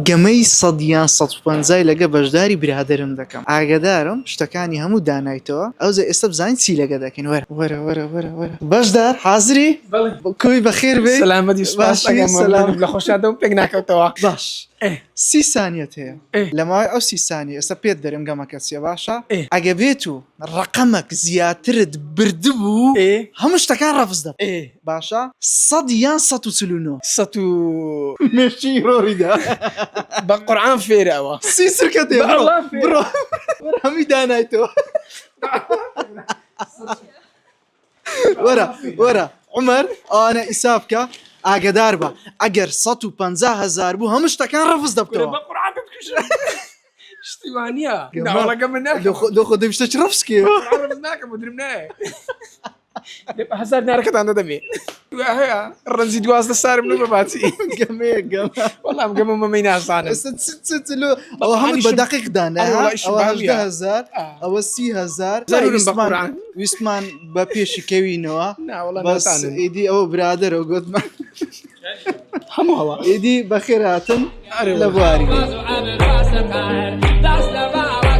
گەمەی سەدیان 150 لەگە بەشداری برادرم دەکەم ئاگدارم شتەکانی هەموو دانایتەوە ئەوزە ئێستا بزانین چی لەگە دەکەین وەرە بەشدار حازری کوی بەخێر بێ سلامەتی سوپاس ئەگەم لە خۆشادەم پێک ناکەوتەوە باش 30 ثانیەت هەیە لەماوەی ئەو 30 ثانیە ئێستا پێت دەرم گەمەکە چیە باشە ئەگە بێت و ڕقەمەک زیاترت بردبوو هەموو شتەکان ڕەفز دەب باشە 100 یان 149 مێشی ڕۆریدا بە قورعان فێرەوە سی سرکە تێ بڕۆ هەمی دانایتەوە وەرە عومەر ئەوانە ئیساف بکە ئاگدار بە ئەگەر 150,000 بوو هەموو شتەکان ڕەفز دەبکەوە شتیوانە دۆ خۆ دەویستە چ ڕەفسکێ ناکەم درم نایە هزار نارەکەتان دەدەمێ هەیە ڕەنزی 12 سارم لە بەباچی وەڵام گەمە مەمەی ناسانە ئەوە هەموو بە دەقیق دانە 18,000 ئەوە 30,000 ویسمان بە پێشی کەوینەوە ئیدی ئەوە برادرەوە گوتمان هەمووەوە ئیدی بەخێراتن لە بواری